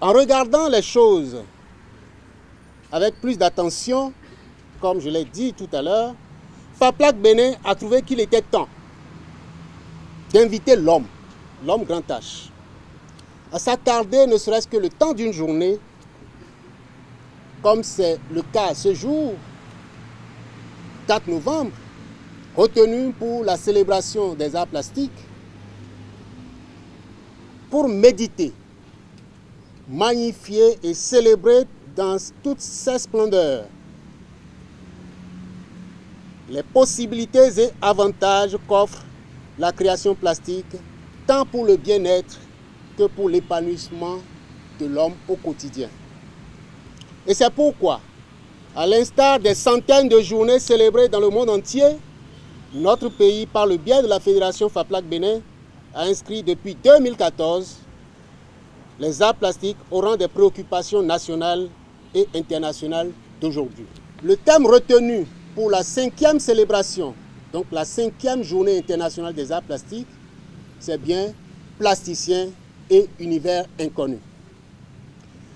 En regardant les choses avec plus d'attention, comme je l'ai dit tout à l'heure, FAPLAC Bénin a trouvé qu'il était temps d'inviter l'homme grand H, à s'attarder ne serait-ce que le temps d'une journée, comme c'est le cas ce jour, 4 novembre, retenu pour la célébration des arts plastiques, pour méditer, magnifier et célébrer dans toute sa splendeur les possibilités et avantages qu'offre la création plastique, tant pour le bien-être que pour l'épanouissement de l'homme au quotidien. Et c'est pourquoi, à l'instar des centaines de journées célébrées dans le monde entier, notre pays, par le biais de la Fédération FAPLAC Bénin, a inscrit depuis 2014 les arts plastiques au rang des préoccupations nationales et internationales d'aujourd'hui. Le thème retenu pour la 5e célébration, donc la 5e journée internationale des arts plastiques, c'est bien plasticien et univers inconnu.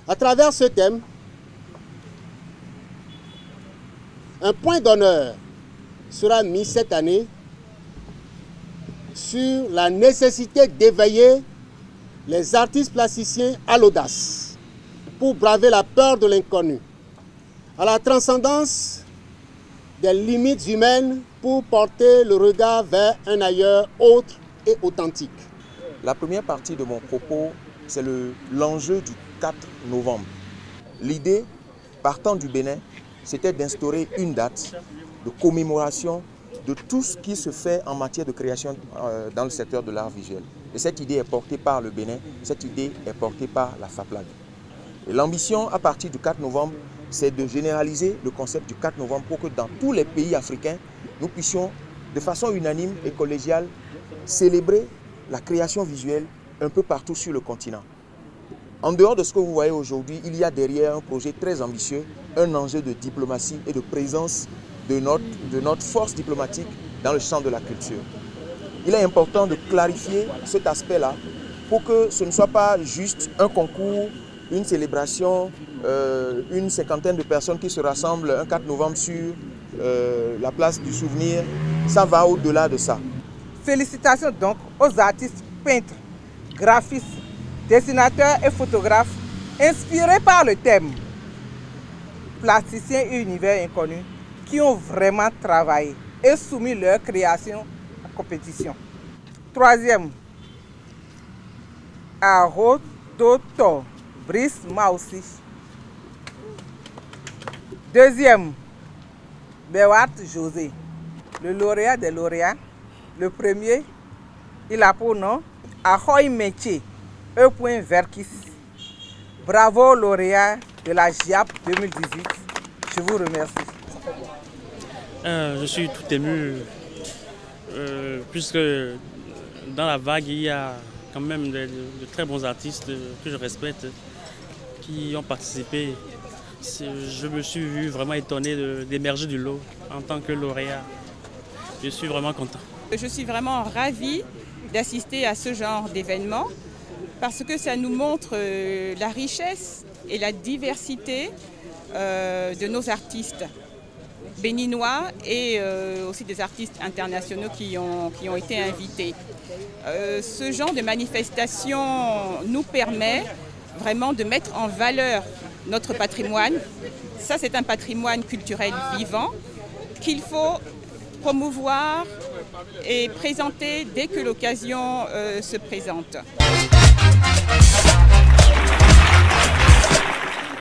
À travers ce thème, un point d'honneur sera mis cette année sur la nécessité d'éveiller les artistes plasticiens à l'audace pour braver la peur de l'inconnu, à la transcendance des limites humaines pour porter le regard vers un ailleurs autre et authentique. La première partie de mon propos, c'est l'enjeu du 4 novembre. L'idée, partant du Bénin, c'était d'instaurer une date de commémoration de tout ce qui se fait en matière de création dans le secteur de l'art visuel. Et cette idée est portée par le Bénin, cette idée est portée par la FAPLAC. Et l'ambition, à partir du 4 novembre, c'est de généraliser le concept du 4 novembre pour que dans tous les pays africains, nous puissions, de façon unanime et collégiale, célébrer la création visuelle un peu partout sur le continent. En dehors de ce que vous voyez aujourd'hui, il y a derrière un projet très ambitieux, un enjeu de diplomatie et de présence de notre force diplomatique dans le champ de la culture. Il est important de clarifier cet aspect-là pour que ce ne soit pas juste un concours, une célébration, une cinquantaine de personnes qui se rassemblent un 4 novembre sur la place du souvenir. Ça va au-delà de ça. Félicitations donc aux artistes peintres, graphistes, dessinateurs et photographes inspirés par le thème plasticien et univers inconnu qui ont vraiment travaillé et soumis leur création à compétition. Troisième, Arototo Brice Maussi. Deuxième, Bewart José, le lauréat des lauréats. Le premier, il a pour nom Ahoy Métier, E.Verkis. Bravo lauréat de la GIAP 2018. Je vous remercie. Je suis tout ému, puisque dans la vague, il y a quand même de très bons artistes que je respecte qui ont participé. Je me suis vu vraiment étonné d'émerger du lot en tant que lauréat. Je suis vraiment content. Je suis vraiment ravie d'assister à ce genre d'événement parce que ça nous montre la richesse et la diversité de nos artistes béninois et aussi des artistes internationaux qui ont été invités. Ce genre de manifestation nous permet vraiment de mettre en valeur notre patrimoine. Ça, c'est un patrimoine culturel vivant qu'il faut promouvoir et présenter dès que l'occasion se présente.